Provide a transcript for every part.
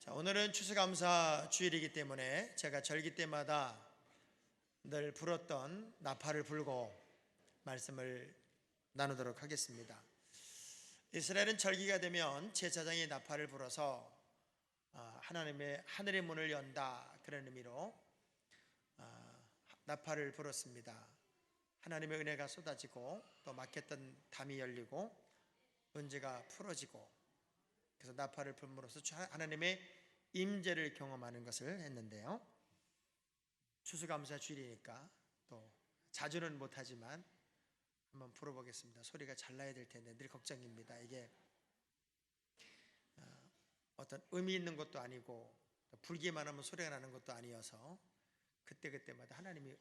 자, 오늘은 추수감사 주일이기 때문에 제가 절기 때마다 늘 불었던 나팔을 불고 말씀을 나누도록 하겠습니다. 이스라엘은 절기가 되면 제사장이 나팔을 불어서 하나님의 하늘의 문을 연다, 그런 의미로 나팔을 불었습니다. 하나님의 은혜가 쏟아지고 또 막혔던 담이 열리고 문제가 풀어지고, 그래서 나팔을 불므로써 하나님의 임재를 경험하는 것을 했는데요. 추수감사 주일이니까 또 자주는 못하지만 한번 불어보겠습니다. 소리가 잘 나야 될 텐데 늘 걱정입니다. 이게 어떤 의미 있는 것도 아니고 불기만 하면 소리가 나는 것도 아니어서 그때그때마다 하나님이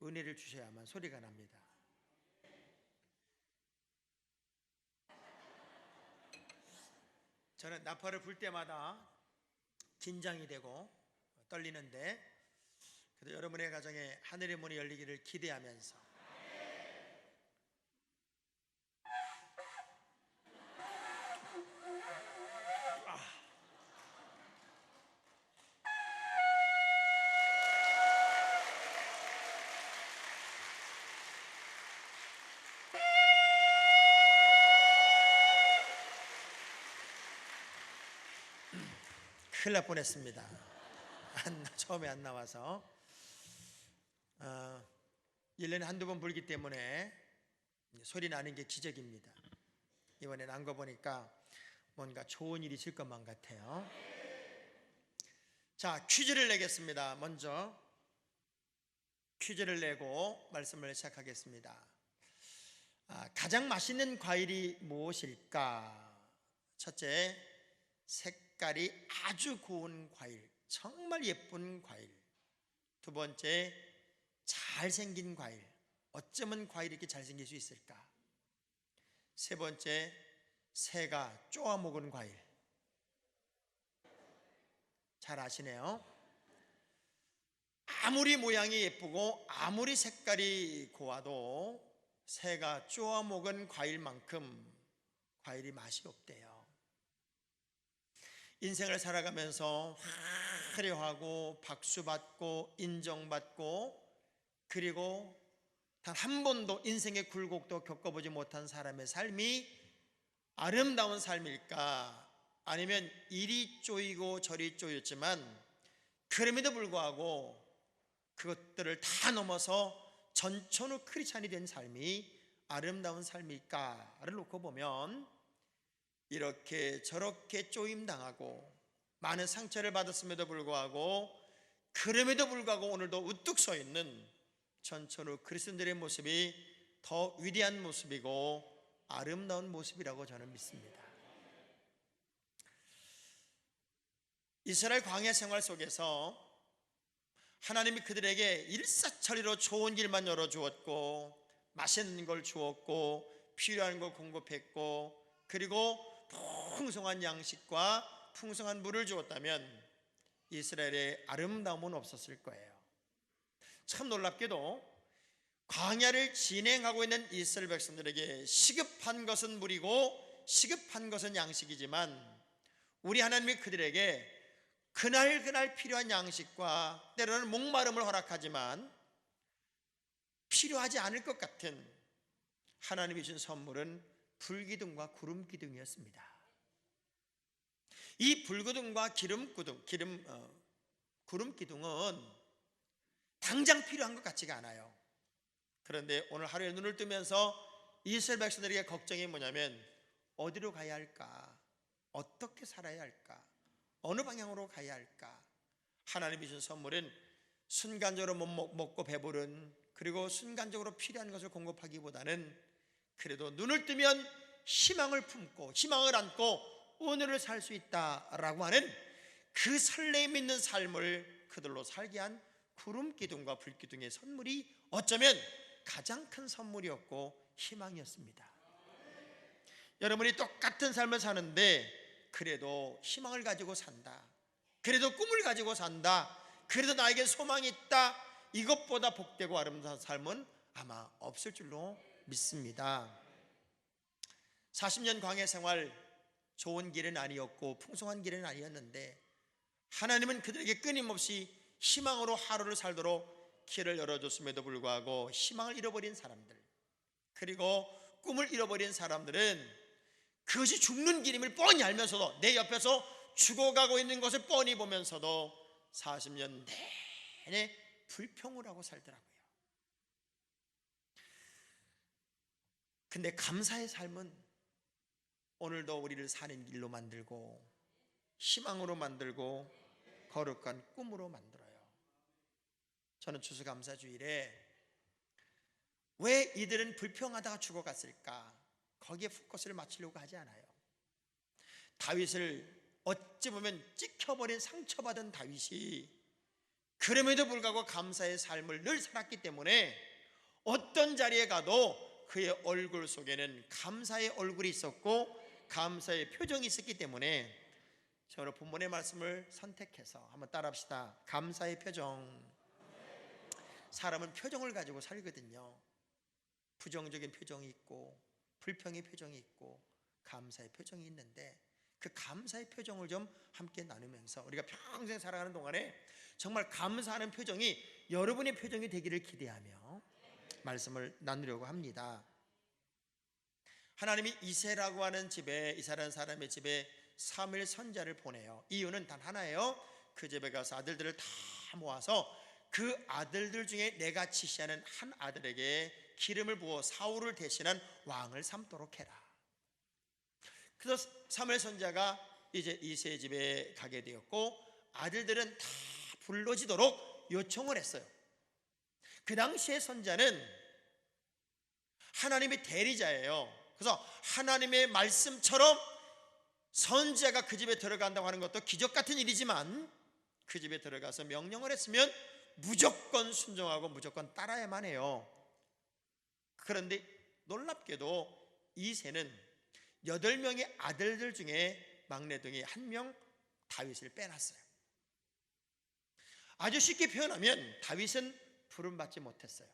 은혜를 주셔야만 소리가 납니다. 저는 나팔을 불 때마다 긴장이 되고 떨리는데, 그래도 여러분의 가정에 하늘의 문이 열리기를 기대하면서 큰일 날 뻔했습니다. 처음에 안 나와서 1년에 한두 번 불기 때문에 소리 나는 게 기적입니다. 이번에 난 거 보니까 뭔가 좋은 일이 있을 것만 같아요. 자, 퀴즈를 내겠습니다. 먼저 퀴즈를 내고 말씀을 시작하겠습니다. 가장 맛있는 과일이 무엇일까? 첫째, 색깔이 아주 고운 과일, 정말 예쁜 과일. 두 번째, 잘생긴 과일. 어쩌면 과일이 이렇게 잘생길 수 있을까? 세 번째, 새가 쪼아먹은 과일. 잘 아시네요. 아무리 모양이 예쁘고 아무리 색깔이 고와도 새가 쪼아먹은 과일만큼 과일이 맛이 없대요. 인생을 살아가면서 화려하고 박수받고 인정받고, 그리고 단 한 번도 인생의 굴곡도 겪어보지 못한 사람의 삶이 아름다운 삶일까? 아니면 이리 쪼이고 저리 쪼였지만 그럼에도 불구하고 그것들을 다 넘어서 전천후 크리스찬이 된 삶이 아름다운 삶일까를 놓고 보면, 이렇게 저렇게 쪼임당하고 많은 상처를 받았음에도 불구하고 그럼에도 불구하고 오늘도 우뚝 서 있는 전천후 그리스도인들의 모습이 더 위대한 모습이고 아름다운 모습이라고 저는 믿습니다. 이스라엘 광야 생활 속에서 하나님이 그들에게 일사천리로 좋은 길만 열어주었고 맛있는 걸 주었고 필요한 걸 공급했고, 그리고 풍성한 양식과 풍성한 물을 주었다면 이스라엘의 아름다움은 없었을 거예요. 참 놀랍게도 광야를 진행하고 있는 이스라엘 백성들에게 시급한 것은 물이고 시급한 것은 양식이지만, 우리 하나님이 그들에게 그날 필요한 양식과 때로는 목마름을 허락하지만 필요하지 않을 것 같은 하나님이 준 선물은 불기둥과 구름기둥이었습니다. 이 불기둥과 구름기둥은 당장 필요한 것 같지가 않아요. 그런데 오늘 하루에 눈을 뜨면서 이스라엘 백성들에게 걱정이 뭐냐면, 어디로 가야 할까? 어떻게 살아야 할까? 어느 방향으로 가야 할까? 하나님이 준 선물은 순간적으로 먹고 배부른, 그리고 순간적으로 필요한 것을 공급하기보다는 그래도 눈을 뜨면 희망을 품고 희망을 안고 오늘을 살 수 있다라고 하는 그 설렘 있는 삶을 그들로 살게 한 구름기둥과 불기둥의 선물이 어쩌면 가장 큰 선물이었고 희망이었습니다. 여러분이 똑같은 삶을 사는데 그래도 희망을 가지고 산다, 그래도 꿈을 가지고 산다, 그래도 나에게 소망이 있다, 이것보다 복되고 아름다운 삶은 아마 없을 줄로 믿습니다. 40년 광야 생활, 좋은 길은 아니었고 풍성한 길은 아니었는데 하나님은 그들에게 끊임없이 희망으로 하루를 살도록 길을 열어줬음에도 불구하고 희망을 잃어버린 사람들, 그리고 꿈을 잃어버린 사람들은 그것이 죽는 길임을 뻔히 알면서도, 내 옆에서 죽어가고 있는 것을 뻔히 보면서도 40년 내내 불평을 하고 살더라고요. 근데 감사의 삶은 오늘도 우리를 사는 길로 만들고 희망으로 만들고 거룩한 꿈으로 만들어요. 저는 추수감사주일에 왜 이들은 불평하다가 죽어갔을까, 거기에 포커스를 맞추려고 하지 않아요. 다윗을 어찌 보면 찍혀버린 상처받은 다윗이 그럼에도 불구하고 감사의 삶을 늘 살았기 때문에 어떤 자리에 가도 그의 얼굴 속에는 감사의 얼굴이 있었고 감사의 표정이 있었기 때문에 저는 본문의 말씀을 선택해서 한번 따라합시다. 감사의 표정. 사람은 표정을 가지고 살거든요. 부정적인 표정이 있고 불평의 표정이 있고 감사의 표정이 있는데, 그 감사의 표정을 좀 함께 나누면서 우리가 평생 살아가는 동안에 정말 감사하는 표정이 여러분의 표정이 되기를 기대하며 말씀을 나누려고 합니다. 하나님이 이새라고 하는 집에, 이새라는 사람의 집에 사무엘 선지자를 보내요. 이유는 단 하나예요. 그 집에 가서 아들들을 다 모아서 그 아들들 중에 내가 지시하는 한 아들에게 기름을 부어 사울을 대신한 왕을 삼도록 해라. 그래서 사무엘 선지자가 이제 이새의 집에 가게 되었고 아들들은 다 불러지도록 요청을 했어요. 그 당시의 선지자는 하나님의 대리자예요. 그래서 하나님의 말씀처럼 선지자가 그 집에 들어간다고 하는 것도 기적 같은 일이지만 그 집에 들어가서 명령을 했으면 무조건 순종하고 무조건 따라야만 해요. 그런데 놀랍게도 이새는 8명의 아들들 중에 막내둥이 1명 다윗을 빼놨어요. 아주 쉽게 표현하면 다윗은 부름받지 못했어요.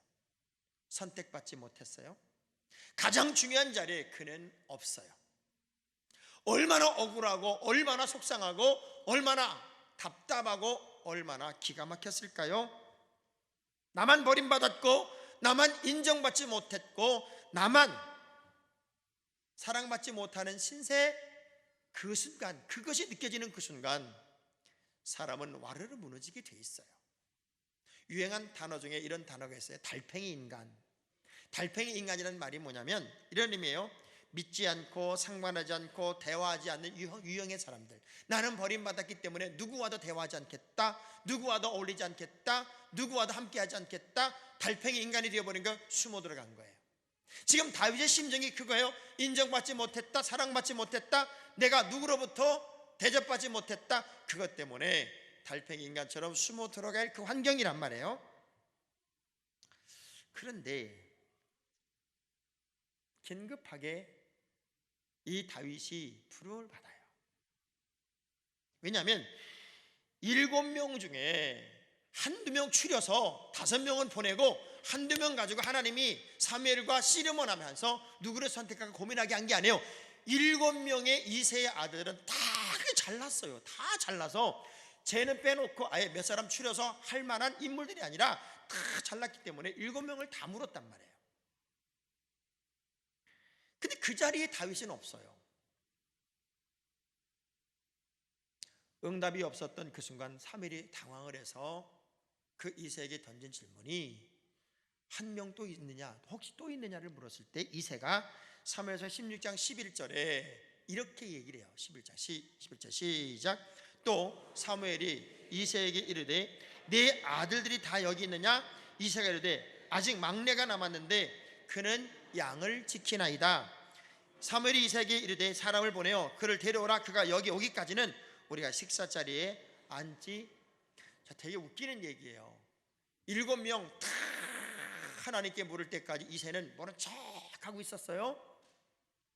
선택받지 못했어요. 가장 중요한 자리에 그는 없어요. 얼마나 억울하고 얼마나 속상하고 얼마나 답답하고 얼마나 기가 막혔을까요? 나만 버림받았고 나만 인정받지 못했고 나만 사랑받지 못하는 신세, 그 순간, 그것이 느껴지는 그 순간 사람은 와르르 무너지게 돼 있어요. 유행한 단어 중에 이런 단어가 있어요. 달팽이 인간. 달팽이 인간이라는 말이 뭐냐면 이런 의미예요. 믿지 않고 상관하지 않고 대화하지 않는 유형의 사람들. 나는 버림받았기 때문에 누구와도 대화하지 않겠다, 누구와도 어울리지 않겠다, 누구와도 함께하지 않겠다, 달팽이 인간이 되어버리니까 숨어 들어간 거예요. 지금 다윗의 심정이 그거예요. 인정받지 못했다, 사랑받지 못했다, 내가 누구로부터 대접받지 못했다, 그것 때문에 달팽이 인간처럼 숨어 들어갈 그 환경이란 말이에요. 그런데 긴급하게 이 다윗이 부름을 받아요. 왜냐하면 7명 중에 한두 명 추려서 5명은 보내고 한두 명 가지고 하나님이 사무엘과 씨름을 하면서 누구를 선택할까 고민하게 한 게 아니에요. 7명의 이새의 아들은 다 잘났어요. 다 잘나서 쟤는 빼놓고 아예 몇 사람 추려서 할 만한 인물들이 아니라 다 잘났기 때문에 7명을 다 물었단 말이에요. 근데 그 자리에 다윗은 없어요. 응답이 없었던 그 순간 사무엘이 당황을 해서 그 이새에게 던진 질문이 한 명 또 있느냐, 혹시 또 있느냐를 물었을 때 이새가 사무엘서 16장 11절에 이렇게 얘기를 해요. 11절 시작. 또 사무엘이 이새에게 이르되 네 아들들이 다 여기 있느냐? 이새가 이르되 아직 막내가 남았는데 그는 양을 지키나이다. 사무엘이 이새에게 이르되 사람을 보내어 그를 데려오라. 그가 여기 오기까지는 우리가 식사 자리에 앉지. 자, 되게 웃기는 얘기예요. 7명 다 하나님께 물을 때까지 이새는 모른 척 하고 있었어요.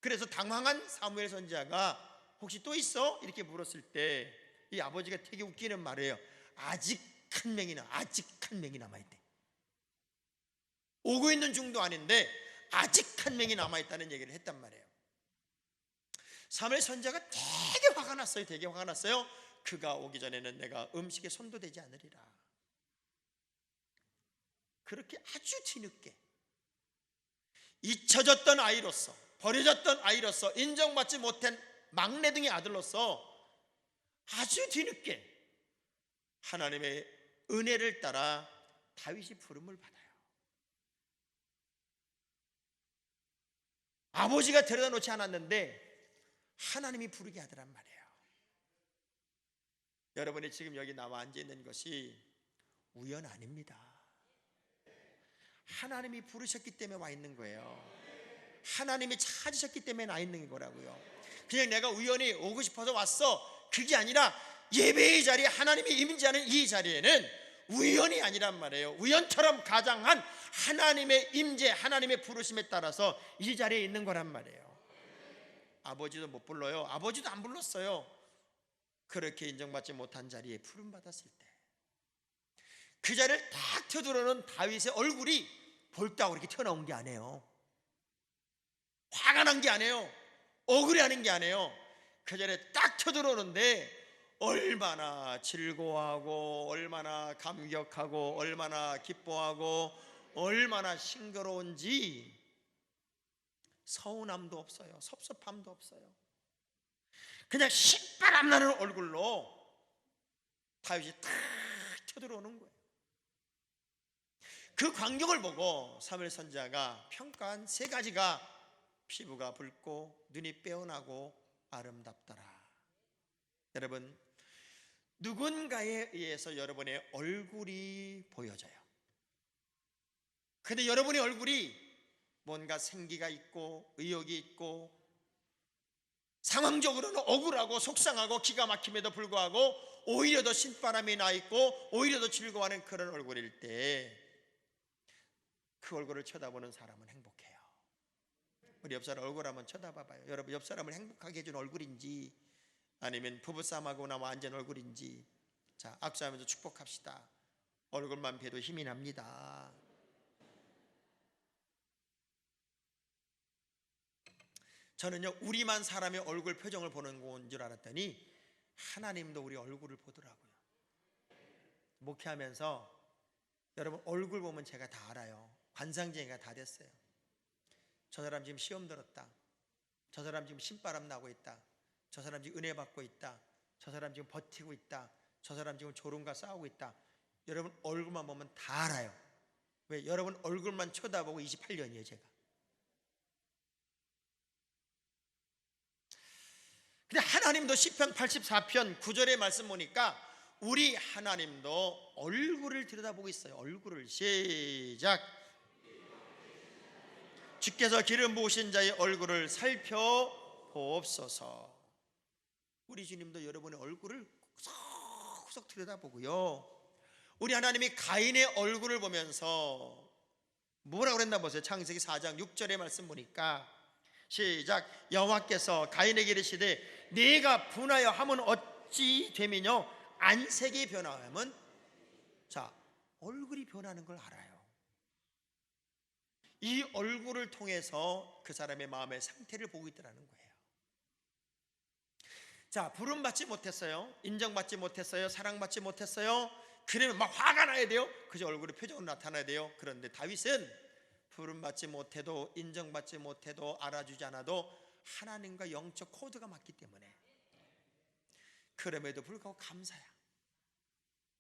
그래서 당황한 사무엘 선지자가 혹시 또 있어? 이렇게 물었을 때 이 아버지가 되게 웃기는 말이에요. 아직 한 명이 남아있대. 오고 있는 중도 아닌데 아직 한 명이 남아있다는 얘기를 했단 말이에요. 사무엘 선지자가 되게 화가 났어요. 그가 오기 전에는 내가 음식에 손도 대지 않으리라. 그렇게 아주 뒤늦게 잊혀졌던 아이로서, 버려졌던 아이로서, 인정받지 못한 막내등의 아들로서 아주 뒤늦게 하나님의 은혜를 따라 다윗이 부름을 받아요. 아버지가 데려다 놓지 않았는데 하나님이 부르게 하더란 말이에요. 여러분이 지금 여기 나와 앉아 있는 것이 우연 아닙니다. 하나님이 부르셨기 때문에 와 있는 거예요. 하나님이 찾으셨기 때문에 나 있는 거라고요. 그냥 내가 우연히 오고 싶어서 왔어, 그게 아니라 예배의 자리에 하나님이 임재하는 이 자리에는 우연이 아니란 말이에요. 우연처럼 가장한 하나님의 임재, 하나님의 부르심에 따라서 이 자리에 있는 거란 말이에요. 아버지도 못 불러요. 아버지도 안 불렀어요. 그렇게 인정받지 못한 자리에 부름받았을 때 그 자리를 딱 튀어들어오는 다윗의 얼굴이 볼따고 이렇게 튀어나온 게 아니에요. 화가 난 게 아니에요. 억울해하는 게 아니에요. 그 자리에 딱 튀어들어오는데 얼마나 즐거워하고 얼마나 감격하고 얼마나 기뻐하고 얼마나 싱거로운지 서운함도 없어요. 섭섭함도 없어요. 그냥 신바람 나는 얼굴로 다윗이 탁 튀어들어오는 거예요. 그 광경을 보고 사무엘 선지자가 평가한 세 가지가 피부가 붉고 눈이 빼어나고 아름답더라. 여러분, 누군가에 의해서 여러분의 얼굴이 보여져요. 근데 여러분의 얼굴이 뭔가 생기가 있고 의욕이 있고 상황적으로는 억울하고 속상하고 기가 막힘에도 불구하고 오히려 더 신바람이 나 있고 오히려 더 즐거워하는 그런 얼굴일 때 그 얼굴을 쳐다보는 사람은 행복해요. 우리 옆 사람 얼굴 한번 쳐다봐봐요. 여러분, 옆 사람을 행복하게 해준 얼굴인지 아니면 부부싸움하고 나와 앉은 얼굴인지. 자, 악수하면서 축복합시다. 얼굴만 봬도 힘이 납니다. 저는요, 우리만 사람의 얼굴 표정을 보는 건 줄 알았더니 하나님도 우리 얼굴을 보더라고요. 목회하면서 여러분 얼굴 보면 제가 다 알아요. 관상쟁이가 다 됐어요. 저 사람 지금 시험 들었다. 저 사람 지금 신바람 나고 있다. 저 사람 지금 은혜 받고 있다. 저 사람 지금 버티고 있다. 저 사람 지금 졸음과 싸우고 있다. 여러분 얼굴만 보면 다 알아요. 왜? 여러분 얼굴만 쳐다보고 28년이에요 제가. 근데 하나님도 시편 84편 9절의 말씀 보니까 우리 하나님도 얼굴을 들여다보고 있어요. 얼굴을. 시작. 주께서 기름 부으신 자의 얼굴을 살펴보옵소서. 우리 주님도 여러분의 얼굴을 구석구석 들여다보고요. 우리 하나님이 가인의 얼굴을 보면서 뭐라고 그랬나 보세요. 창세기 4장 6절의 말씀 보니까 시작. 여호와께서 가인에게 이르시되 네가 분하여 함은 어찌 됨이뇨 안색이 변화하면. 자, 얼굴이 변하는 걸 알아요. 이 얼굴을 통해서 그 사람의 마음의 상태를 보고 있다는 거예요. 자, 부름받지 못했어요. 인정받지 못했어요. 사랑받지 못했어요. 그러면 막 화가 나야 돼요. 그저 얼굴의 표정으로 나타나야 돼요. 그런데 다윗은 부름받지 못해도 인정받지 못해도 알아주지 않아도 하나님과 영적 코드가 맞기 때문에 그럼에도 불구하고 감사야.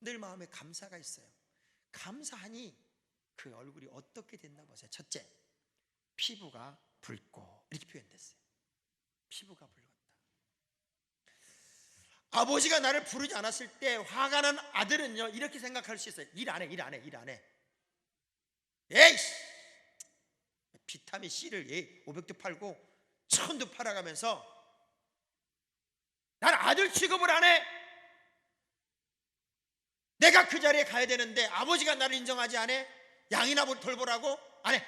늘 마음에 감사가 있어요. 감사하니 그 얼굴이 어떻게 됐나 보세요. 첫째, 피부가 붉고 이렇게 표현됐어요. 피부가 붉었다. 아버지가 나를 부르지 않았을 때 화가 난 아들은요 이렇게 생각할 수 있어요. 일 안 해. 에이씨, 비타민 C를 500도 팔고 1000도 팔아가면서 난 아들 취급을 안 해. 내가 그 자리에 가야 되는데 아버지가 나를 인정하지 않아. 양이나 돌보라고 안 해.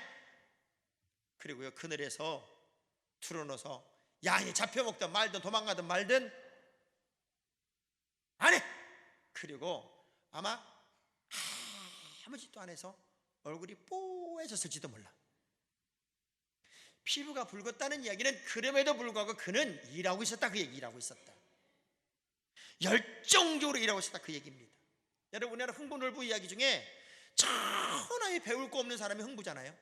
그리고요 그늘에서 틀어놓아서 양이 잡혀먹든 말든 도망가든 말든 안 해. 그리고 아마 아무 짓도 안 해서 얼굴이 뽀해졌을지도 몰라. 피부가 붉었다는 이야기는 그럼에도 불구하고 그는 일하고 있었다, 그 얘기. 일하고 있었다. 열정적으로 일하고 있었다, 그 얘기입니다. 여러분, 우리나라 흥부놀부 이야기 중에 천하에 배울 거 없는 사람이 흥부잖아요.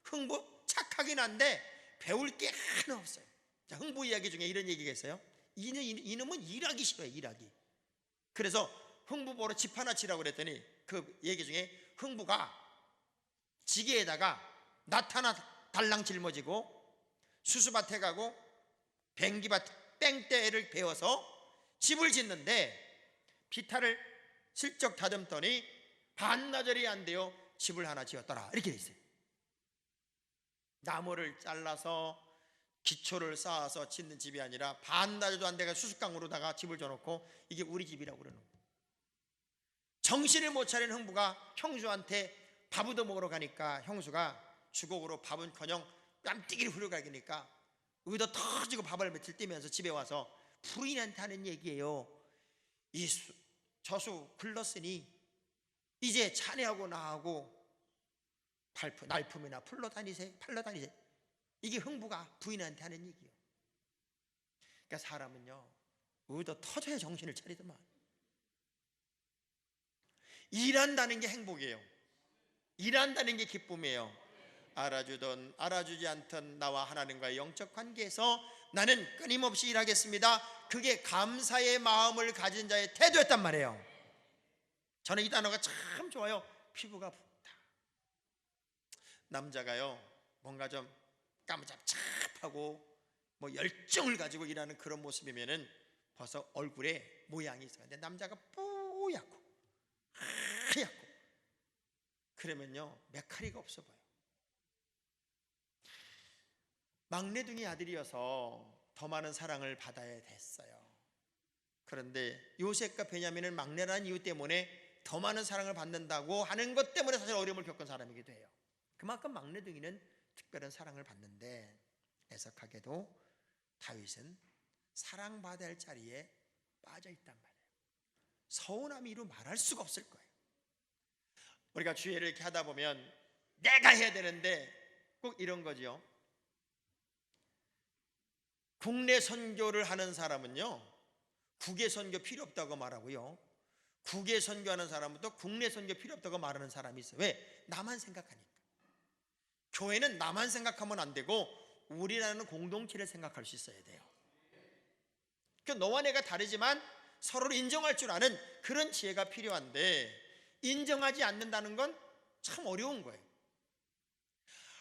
흥부 착하긴 한데 배울 게 하나 없어요. 자, 흥부 이야기 중에 이런 얘기가 있어요. 이놈은 일하기 싫어요, 일하기. 그래서 흥부 보러 집 하나 치라고 그랬더니 그 얘기 중에 흥부가 지게에다가 낫 하나 달랑 짊어지고 수수밭에 가고 뱅기밭 뺑대를 베어서 집을 짓는데 비탈을 슬쩍 다듬더니 반나절이 안 돼요. 집을 하나 지었더라, 이렇게 돼 있어요. 나무를 잘라서 기초를 쌓아서 짓는 집이 아니라 반나절도 안 돼가 수수깡으로다가 집을 줘놓고 이게 우리 집이라고 그러는 거예요. 정신을 못 차린 흥부가 형수한테 밥을 더 먹으러 가니까 형수가 주걱으로 밥은커녕 뺨띠기를 후려가니까 의도 터지고 밥을 며칠 뛰면서 집에 와서 부인한테 하는 얘기예요. 이 저수 글렀으니 이제 자네하고 나하고 날품이나 팔러 다니세요. 이게 흥부가 부인한테 하는 얘기예요. 그러니까 사람은요, 의도 터져야 정신을 차리더만. 일한다는 게 행복이에요. 일한다는 게 기쁨이에요. 알아주든 알아주지 않든 나와 하나님과의 영적 관계에서 나는 끊임없이 일하겠습니다, 그게 감사의 마음을 가진 자의 태도였단 말이에요. 저는 이 단어가 참 좋아요. 피부가 붓다. 남자가요, 뭔가 좀 까무잡잡하고 뭐 열정을 가지고 일하는 그런 모습이면은 벌써 얼굴에 모양이 있어요. 근데 남자가 뽀얗고 하얗고 그러면요, 메카리가 없어 보여. 막내둥이 아들이어서 더 많은 사랑을 받아야 됐어요. 그런데 요셉과 베냐민은 막내라는 이유 때문에 더 많은 사랑을 받는다고 하는 것 때문에 사실 어려움을 겪은 사람이기도 해요. 그만큼 막내둥이는 특별한 사랑을 받는데, 애석하게도 다윗은 사랑받아야 할 자리에 빠져 있단 말이에요. 서운함이 이루 말할 수가 없을 거예요. 우리가 주일을 이렇게 하다 보면 내가 해야 되는데 꼭 이런 거죠. 국내 선교를 하는 사람은요, 국외 선교 필요 없다고 말하고요, 국외 선교하는 사람은 또 국내 선교 필요 없다고 말하는 사람이 있어요. 왜? 나만 생각하니까. 교회는 나만 생각하면 안 되고 우리라는 공동체를 생각할 수 있어야 돼요. 그러니까 너와 내가 다르지만 서로를 인정할 줄 아는 그런 지혜가 필요한데, 인정하지 않는다는 건 참 어려운 거예요.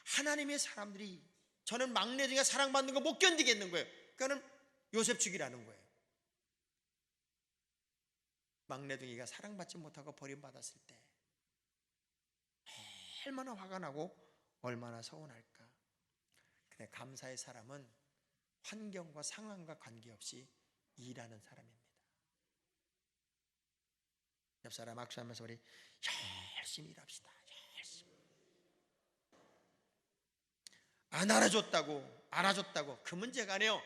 하나님의 사람들이, 저는 막내 중에 사랑받는 거 못 견디겠는 거예요. 그러니까 요셉 죽이라는 거예요. 막내둥이가 사랑받지 못하고 버림받았을 때 얼마나 화가 나고 얼마나 서운할까. 근데 감사의 사람은 환경과 상황과 관계없이 일하는 사람입니다. 옆 사람 악수하면서 우리 열심히 일합시다. 열심히. 안 알아줬다고 그 문제가 아니에요.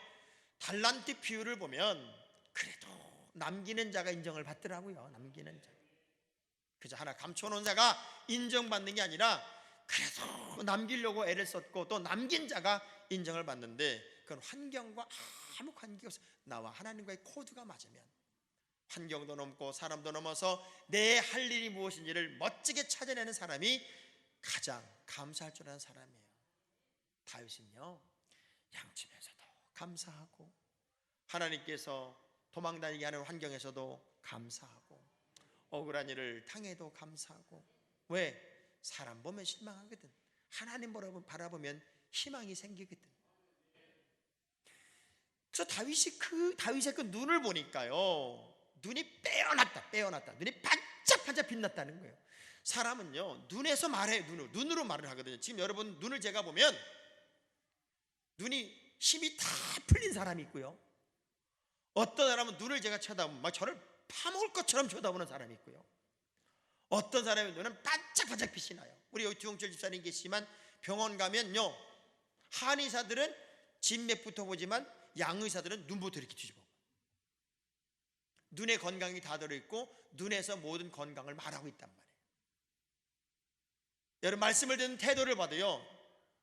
달란트 비율을 보면 그래도 남기는 자가 인정을 받더라고요. 남기는 자. 그저 하나 감춰놓은 자가 인정받는 게 아니라 그래도 남기려고 애를 썼고 또 남긴 자가 인정을 받는데, 그건 환경과 아무 관계가 없어요. 나와 하나님과의 코드가 맞으면 환경도 넘고 사람도 넘어서 내 할 일이 무엇인지를 멋지게 찾아내는 사람이 가장 감사할 줄 아는 사람이에요. 다윗은요, 양심에서도 감사하고 하나님께서 도망다니게 하는 환경에서도 감사하고 억울한 일을 당해도 감사하고. 왜? 사람 보면 실망하거든. 하나님 바라보면 희망이 생기거든. 그래서 다윗의 그 눈을 보니까요, 눈이 빼어났다. 눈이 반짝반짝 빛났다는 거예요. 사람은요, 눈에서 말해요. 눈으로 말을 하거든요. 지금 여러분 눈을 제가 보면 눈이 힘이 다 풀린 사람이 있고요, 어떤 사람은 눈을 제가 쳐다보면 막 저를 파먹을 것처럼 쳐다보는 사람이 있고요, 어떤 사람의 눈은 반짝반짝 빛이 나요. 우리 여기 두용철 집사님 계시지만 병원 가면요, 한의사들은 진맥부터 보지만 양의사들은 눈부터 이렇게 뒤집어. 눈의 건강이 다 들어있고 눈에서 모든 건강을 말하고 있단 말이에요. 여러분 말씀을 듣는 태도를 봐도요,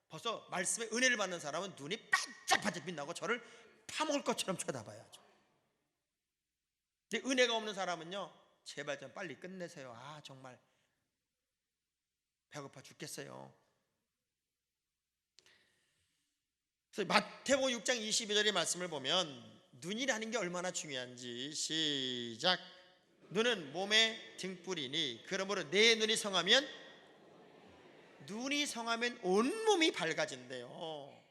벌써 말씀의 은혜를 받는 사람은 눈이 반짝반짝 빛나고 저를 파먹을 것처럼 쳐다봐야죠. 근데 은혜가 없는 사람은요, 제발 좀 빨리 끝내세요. 아, 정말 배고파 죽겠어요. 그래서 마태복음 6장 22절의 말씀을 보면 눈이라는 게 얼마나 중요한지, 시작. 눈은 몸의 등불이니 그러므로 내 눈이 성하면 온몸이 밝아진대요.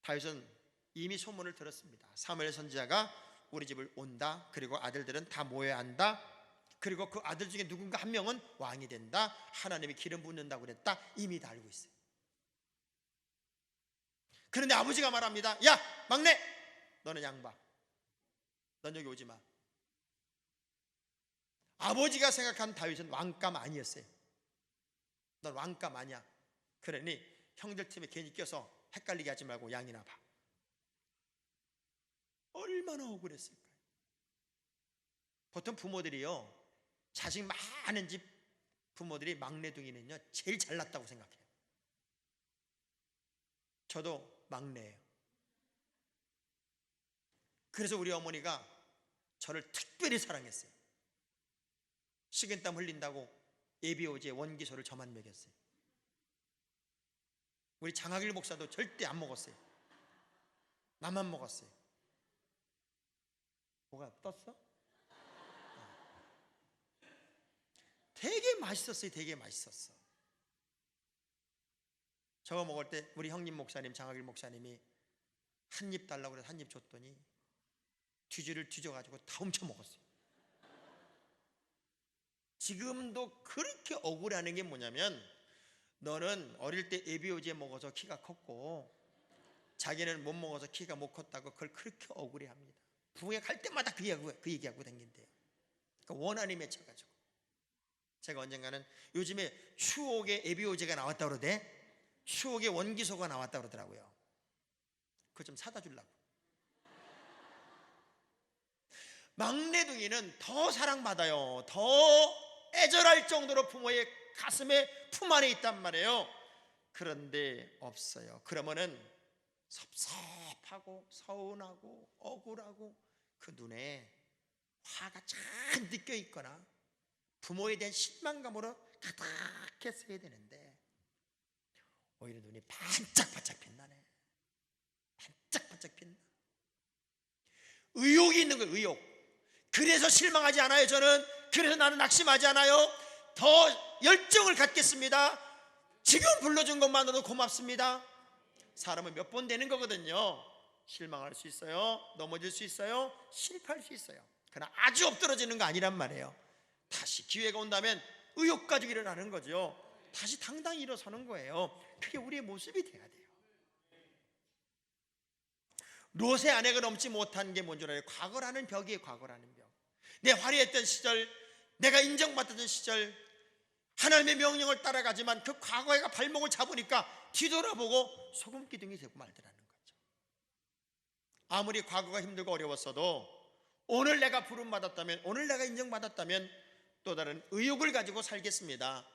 다윗은 이미 소문을 들었습니다. 사무엘 선지자가 우리 집을 온다. 그리고 아들들은 다 모여야 한다. 그리고 그 아들 중에 누군가 한 명은 왕이 된다. 하나님이 기름 붓는다고 그랬다. 이미 다 알고 있어요. 그런데 아버지가 말합니다. 야, 막내, 너는 양봐. 넌 여기 오지 마. 아버지가 생각한 다윗은 왕감 아니었어요. 넌 왕감 아니야. 그러니 형들 팀에 괜히 껴서 헷갈리게 하지 말고 양이나 봐. 얼마나 억울했을까요? 보통 부모들이요, 자식 많은 집 부모들이 막내둥이는요 제일 잘났다고 생각해요. 저도 막내예요. 그래서 우리 어머니가 저를 특별히 사랑했어요. 식은땀 흘린다고 예비오지에 원기소를 저만 먹였어요. 우리 장학일 목사도 절대 안 먹었어요. 나만 먹었어요. 뭐가 떴어? 되게 맛있었어요. 되게 맛있었어. 저거 먹을 때 우리 형님 목사님, 장학일 목사님이 한 입 달라고 그래서 한 입 줬더니 뒤지를 뒤져가지고 다 훔쳐 먹었어요. 지금도 그렇게 억울해하는 게 뭐냐면, 너는 어릴 때 예비오지에 먹어서 키가 컸고 자기는 못 먹어서 키가 못 컸다고 그걸 그렇게 억울해합니다. 부흥회 갈 때마다 그 얘기하고 다닌대요. 그러니까 원한이 맺혀가지고. 제가 언젠가는 요즘에 추옥의 예비오지가 나왔다고 그러대. 추옥의 원기소가 나왔다고 그러더라고요. 그거 좀 사다 주려고. 막내둥이는 더 사랑받아요. 더 애절할 정도로 부모의 가슴에 품 안에 있단 말이에요. 그런데 없어요. 그러면은 섭섭하고 서운하고 억울하고 그 눈에 화가 잔뜩 껴 있거나 부모에 대한 실망감으로 가득했어야 되는데 오히려 눈이 반짝반짝 빛나네. 반짝반짝 빛나. 의욕이 있는 거예요. 의욕. 그래서 실망하지 않아요. 저는 그래서 나는 낙심하지 않아요. 더 열정을 갖겠습니다. 지금 불러준 것만으로도 고맙습니다. 사람은 몇 번 되는 거거든요. 실망할 수 있어요. 넘어질 수 있어요. 실패할 수 있어요. 그러나 아주 엎드러지는 거 아니란 말이에요. 다시 기회가 온다면 의욕 가지고 일어나는 거죠. 다시 당당히 일어서는 거예요. 그게 우리의 모습이 돼야 돼요. 롯의 아내가 넘지 못한 게 뭔 줄 알아요? 과거라는 벽이에요. 과거라는 벽. 내 화려했던 시절, 내가 인정받았던 시절, 하나님의 명령을 따라가지만 그 과거에가 발목을 잡으니까 뒤돌아보고 소금 기둥이 되고 말더라는 거죠. 아무리 과거가 힘들고 어려웠어도 오늘 내가 부름받았다면, 오늘 내가 인정받았다면 또 다른 의욕을 가지고 살겠습니다.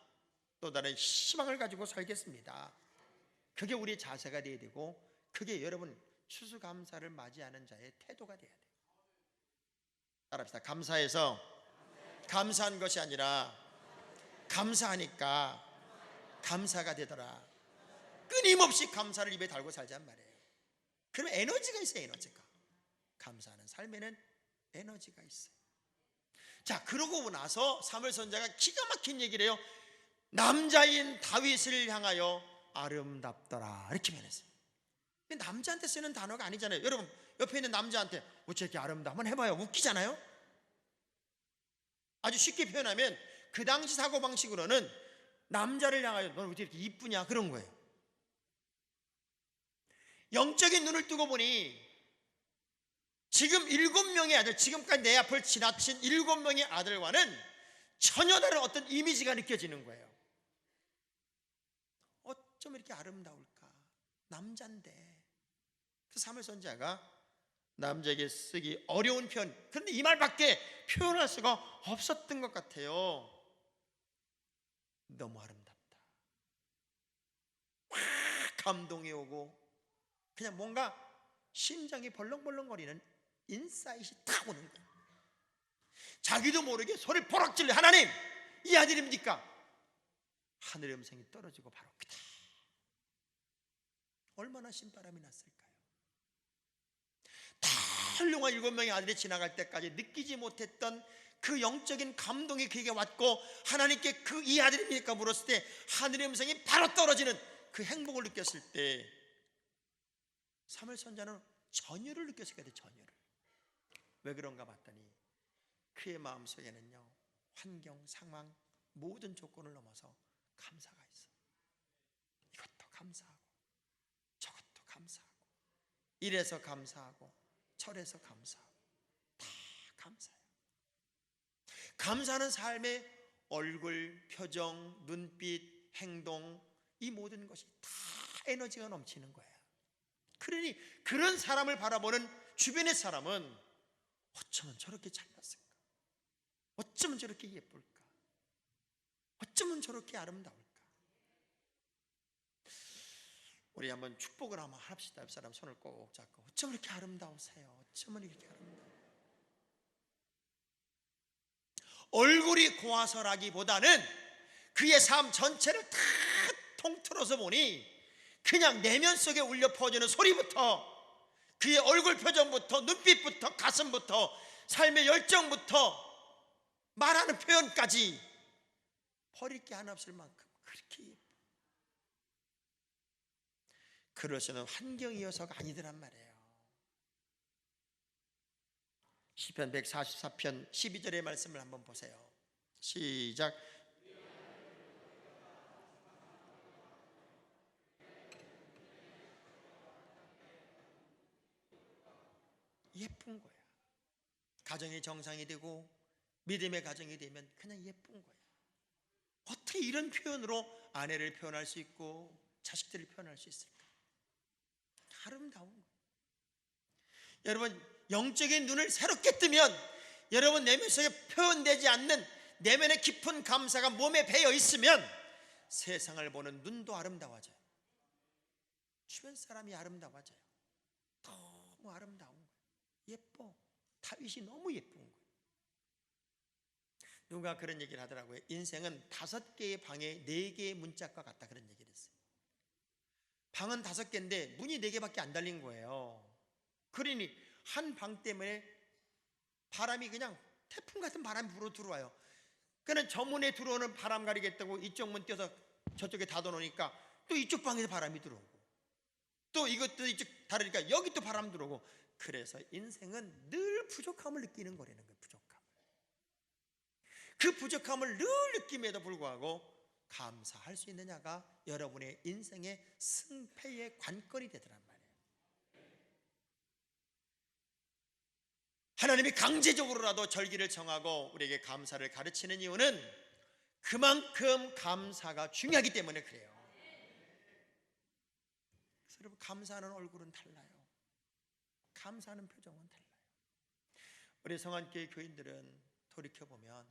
또 다른 희망을 가지고 살겠습니다. 그게 우리의 자세가 되어야 되고, 그게 여러분 추수감사를 맞이하는 자의 태도가 돼야 돼요. 따라합시다. 감사해서 감사한 것이 아니라 감사하니까 감사가 되더라. 끊임없이 감사를 입에 달고 살자는 말이에요. 그러면 에너지가 있어요. 에너지가. 감사하는 삶에는 에너지가 있어요. 자, 그러고 나서 사무엘 선지자가 기가 막힌 얘기를 해요. 남자인 다윗을 향하여 아름답더라 이렇게 표현했어요. 남자한테 쓰는 단어가 아니잖아요. 여러분 옆에 있는 남자한테 어째 이렇게 아름다 한번 해봐요. 웃기잖아요. 아주 쉽게 표현하면 그 당시 사고방식으로는 남자를 향하여 넌 어떻게 이렇게 이쁘냐 그런 거예요. 영적인 눈을 뜨고 보니 지금 7명의 아들, 지금까지 내 앞을 지나친 7명의 아들과는 전혀 다른 어떤 이미지가 느껴지는 거예요. 어쩜 이렇게 아름다울까? 남자인데. 그래서 사무엘 선지자가 남자에게 쓰기 어려운 표현, 그런데 이 말밖에 표현할 수가 없었던 것 같아요. 너무 아름답다. 확 감동이 오고 그냥 뭔가 심장이 벌렁벌렁거리는 인사이트이 탁 오는 거예요. 자기도 모르게 소리를 버럭 질러 하나님 이 아들입니까? 하늘의 음성이 떨어지고 바로 그다. 얼마나 신바람이 났을까요? 다 훌륭한 7명의 아들이 지나갈 때까지 느끼지 못했던 그 영적인 감동이 그에게 왔고 하나님께 그 이 아들입니까? 물었을 때 하늘의 음성이 바로 떨어지는 그 행복을 느꼈을 때 사무엘 선지자는 전율을 느꼈을 거예요. 전율을. 왜 그런가 봤더니 그의 마음속에는요 환경, 상황 모든 조건을 넘어서 감사가 있어. 이것도 감사하고 저것도 감사하고 이래서 감사하고 저래서 감사하고 다 감사해요. 감사하는 삶의 얼굴, 표정, 눈빛, 행동 이 모든 것이 다 에너지가 넘치는 거예요. 그러니 그런 사람을 바라보는 주변의 사람은 어쩌면 저렇게 잘났을까? 어쩌면 저렇게 예쁠까? 어쩌면 저렇게 아름다울까? 우리 한번 축복을 한번 합시다. 옆 사람 손을 꼭 잡고 어쩌면 이렇게 아름다우세요? 어쩌면 이렇게 아름다워요? 얼굴이 고와서라기보다는 그의 삶 전체를 다 통틀어서 보니 그냥 내면 속에 울려 퍼지는 소리부터 그의 얼굴 표정부터 눈빛부터 가슴부터 삶의 열정부터 말하는 표현까지 버릴 게 하나 없을 만큼 그렇게 예뻐. 그러시는 환경이어서가 아니더란 말이에요. 시편 144편 12절의 말씀을 한번 보세요. 시작. 예쁜 거야. 가정이 정상이 되고 믿음의 가정이 되면 그냥 예쁜 거야. 어떻게 이런 표현으로 아내를 표현할 수 있고 자식들을 표현할 수 있을까? 아름다운 거야. 여러분 영적인 눈을 새롭게 뜨면 여러분 내면 속에 표현되지 않는 내면의 깊은 감사가 몸에 배어 있으면 세상을 보는 눈도 아름다워져요. 주변 사람이 아름다워져요. 너무 아름다운 거예요. 예뻐. 다윗이 너무 예쁜 거예요. 누가 그런 얘기를 하더라고요. 인생은 5개의 방에 4개의 문짝과 같다 그런 얘기를 했어요. 방은 5개인데 문이 4개밖에 안 달린 거예요. 그러니 한 방 때문에 바람이 그냥 태풍 같은 바람이 불어 들어와요. 그는 저 문에 들어오는 바람 가리겠다고 이쪽 문 띄어서 저쪽에 닫아놓으니까 또 이쪽 방에서 바람이 들어오고 또 이것도 이쪽 다르니까 여기 또 바람 들어오고 그래서 인생은 늘 부족함을 느끼는 거라는 거예요. 부족함. 그 부족함을 늘 느낌에도 불구하고 감사할 수 있느냐가 여러분의 인생의 승패의 관건이 되더란 말이에요. 하나님이 강제적으로라도 절기를 정하고 우리에게 감사를 가르치는 이유는 그만큼 감사가 중요하기 때문에 그래요. 그래서 여러분 감사하는 얼굴은 달라요. 감사하는 표정은 달라요. 우리 성안교회 교인들은 돌이켜보면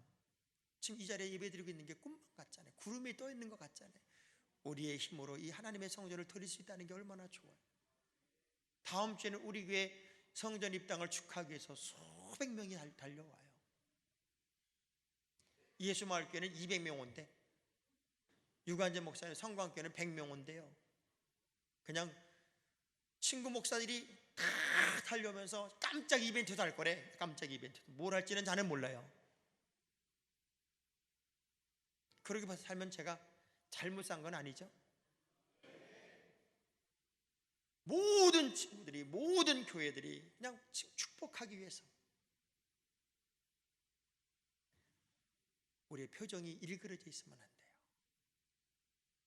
지금 이 자리에 예배드리고 있는 게 꿈만 같잖아요. 구름이 떠 있는 것 같잖아요. 우리의 힘으로 이 하나님의 성전을 드릴 수 있다는 게 얼마나 좋아요. 다음 주에는 우리 교회 성전 입당을 축하하기 위해서 수백 명이 달려와요. 예수마을교회는 200명 온대. 유관재 목사님 성광교회는 100명 온대요. 그냥 친구 목사들이 다 달려오면서 깜짝 이벤트도 할 거래. 깜짝 이벤트. 뭘 할지는 저는 몰라요. 그렇게 봐서 살면 제가 잘못 산 건 아니죠? 모든 친구들이 모든 교회들이 그냥 축복하기 위해서 우리의 표정이 일그러져 있으면 안 돼요.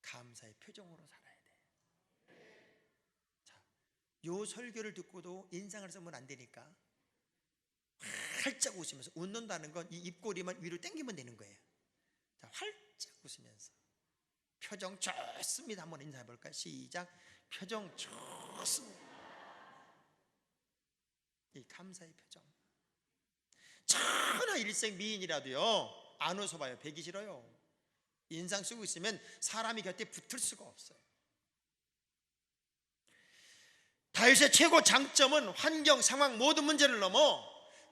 감사의 표정으로 살아야 돼요. 자, 요 설교를 듣고도 인상을 쓰면 안 되니까 활짝 웃으면서 웃는다는 건 이 입꼬리만 위로 당기면 되는 거예요. 자, 활짝 웃으면서 표정 좋습니다. 한번 인사해 볼까요? 시작. 표정 좋습니다. 이 감사의 표정. 천하 일생 미인이라도요 안 웃어봐요. 배기 싫어요. 인상 쓰고 있으면 사람이 곁에 붙을 수가 없어요. 다윗의 최고 장점은 환경, 상황, 모든 문제를 넘어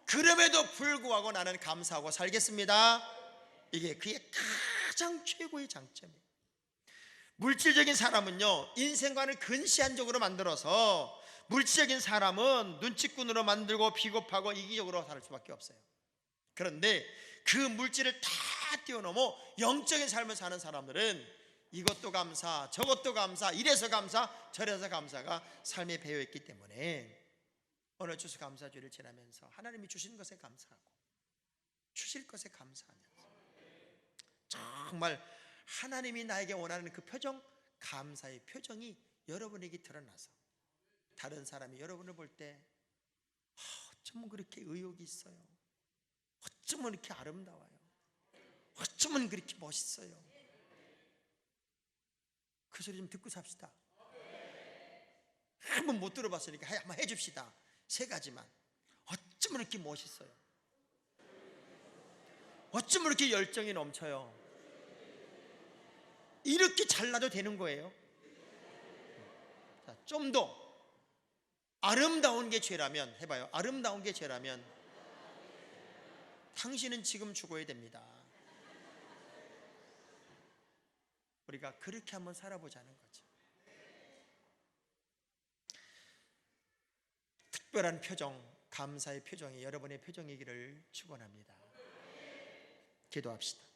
그럼에도 불구하고 나는 감사하고 살겠습니다. 이게 그의 가장 최고의 장점이에요. 물질적인 사람은요, 인생관을 근시안적으로 만들어서 물질적인 사람은 눈치꾼으로 만들고 비겁하고 이기적으로 살 수밖에 없어요. 그런데 그 물질을 다 뛰어넘어 영적인 삶을 사는 사람들은 이것도 감사, 저것도 감사, 이래서 감사, 저래서 감사가 삶에 배어있기 때문에 오늘 추수 감사주일을 지나면서 하나님이 주신 것에 감사하고 주실 것에 감사하면서 정말 하나님이 나에게 원하는 그 표정, 감사의 표정이 여러분에게 드러나서 다른 사람이 여러분을 볼 때 어쩌면 그렇게 의욕이 있어요, 어쩌면 이렇게 아름다워요, 어쩌면 그렇게 멋있어요, 그 소리 좀 듣고 삽시다. 한번 못 들어봤으니까 한번 해줍시다. 세 가지만. 어쩌면 이렇게 멋있어요, 어쩌면 이렇게 열정이 넘쳐요, 이렇게 잘나도 되는 거예요. 좀 더 아름다운 게 죄라면 해봐요. 아름다운 게 죄라면 당신은 지금 죽어야 됩니다. 우리가 그렇게 한번 살아보자는 거죠. 특별한 표정, 감사의 표정이 여러분의 표정이기를 축원합니다. 기도합시다.